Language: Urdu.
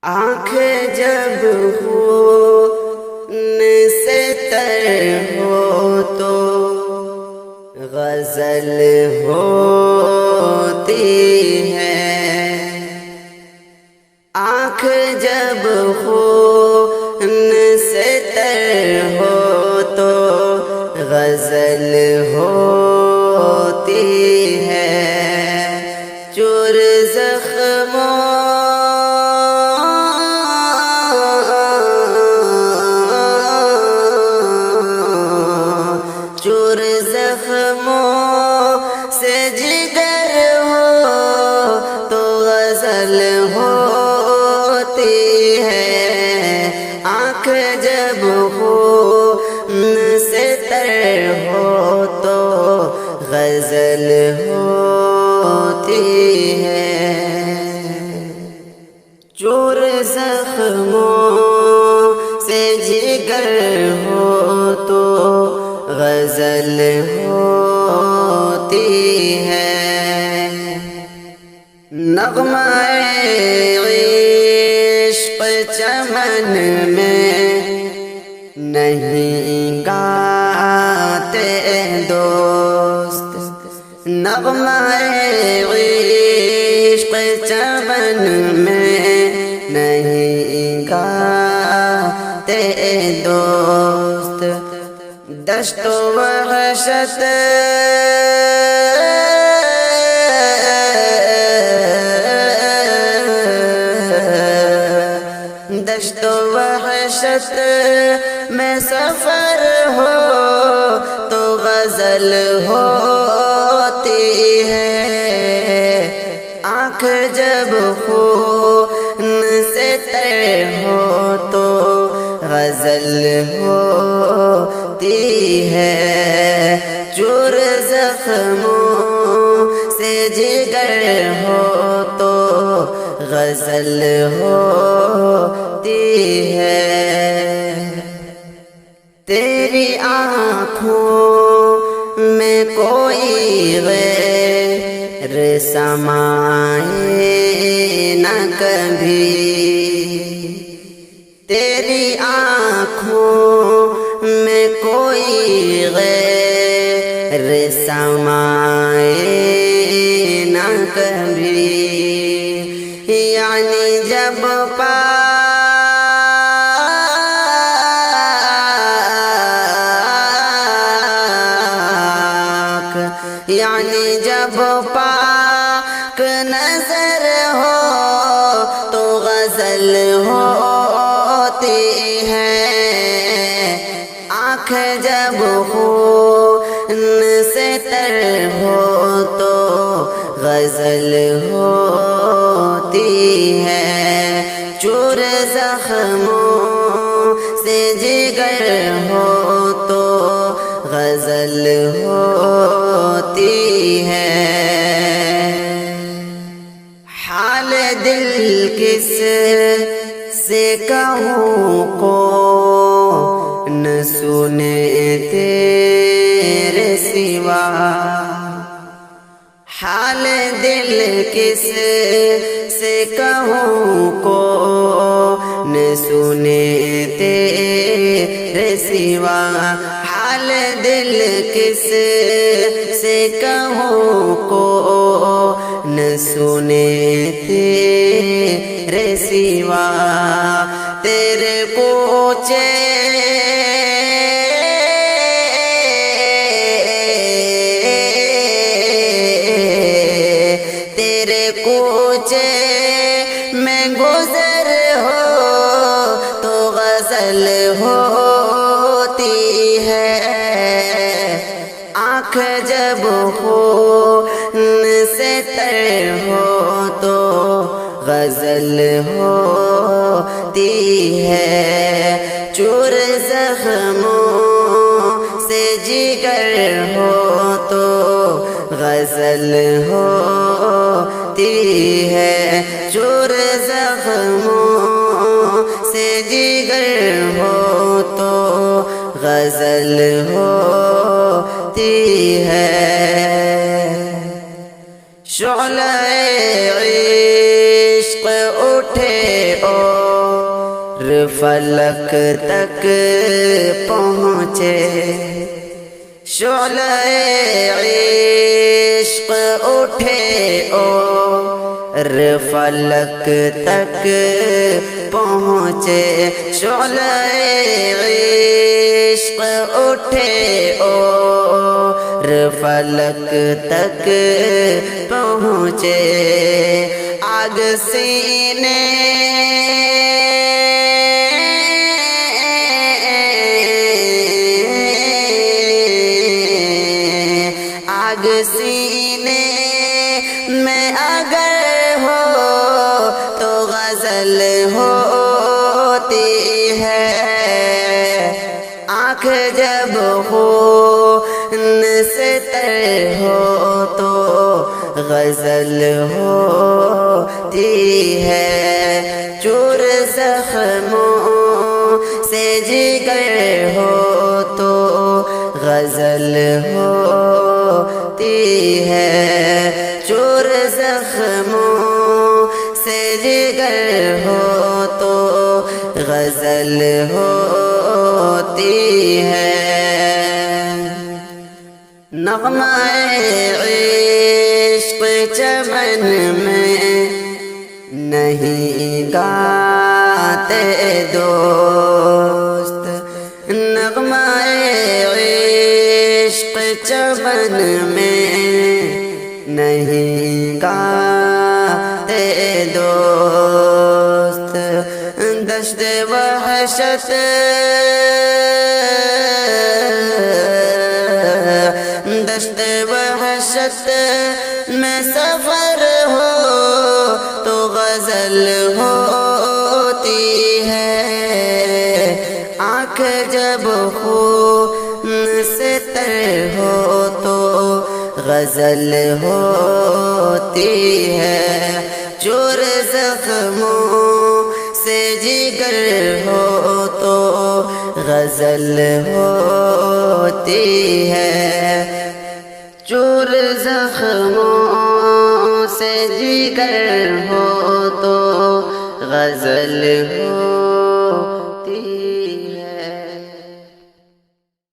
آنکھ جب خون سے تر ہو تو غزل ہوتی ہے، آنکھ جب خون سے تر ہو تو غزل ہوتی ہے، چور زخموں سے جگر ہو تو غزل ہوتی ہے، آنکھ جب خون سے تر ہو تو غزل ہوتی ہے، چور زخموں سے جگر ہو تو غزل ہوتی ہے، نغمہ عشق چمن میں نہیں گاتے دوست، نغمہ عشق چمن میں نہیں گاتے دوست، دشت و وحشت دشت و وحشت میں سفر ہو تو غزل ہوتی ہے، آنکھ جب خون سے تر ہو تو غزل ہوتی ہے، چور زخموں سے جگر ہو تو غزل ہوتی ہے، تیری آنکھوں میں کوئی غیر سمائے نہ کبھی، تیری آنکھوں میں کوئی غیر سمائے نہ کبھی، یعنی جب یعنی جب پاک نظر ہو تو غزل ہوتی ہے، آنکھ جب خون سے تر ہو تو غزل ہوتی ہے، چور زخموں سے جگر ہو تو غزل ہوتی ہے، حال دل کس سے کہوں کو نہ سنے تیرے سوا، حال دل کس سے کہوں کو نہ سنے تیرے سوا، حال دل کس سے کہوں کو نہ سنے تیرے سوا، تیرے کوچے تیرے کوچے میں گزر ہو تو غزل ہوتی ہے، آنکھ جب خون سے تر ہو تو غزل ہوتی ہے، چور زخموں سے جگر ہو تو غزل ہوتی ہے، چور زخموں سے جگر ہو تو غزل ہوتی ہے، شعلہ عشق اٹھے اور فلک تک پہنچے، شعلہ عشق اٹھے اور فلک تک پہنچے، شعلہ عشق اٹھے اور فلک تک پہنچے، آگ سینے آگ سینے میں اگر ہو تو غزل ہوتی ہے، آنکھ جب خون سے تر ہو تو غزل ہوتی ہے، چور زخموں سے جگر ہو تو غزل ہوتی ہے، چور زخموں سے جگر ہو تو غزل ہوتی ہے، نغمہ عشق چمن میں نہیں گاتے دوست، نغمہ عشق چمن میں نہیں گاتے دوست، دشت وحشت دشت وحشت میں سفر ہو تو غزل ہوتی ہے، آنکھ جب خون سے تر ہو تو غزل ہوتی ہے، چور زخموں سے جگر ہو تو غزل ہوتی ہے، چور زخموں سے جگر ہو تو غزل ہو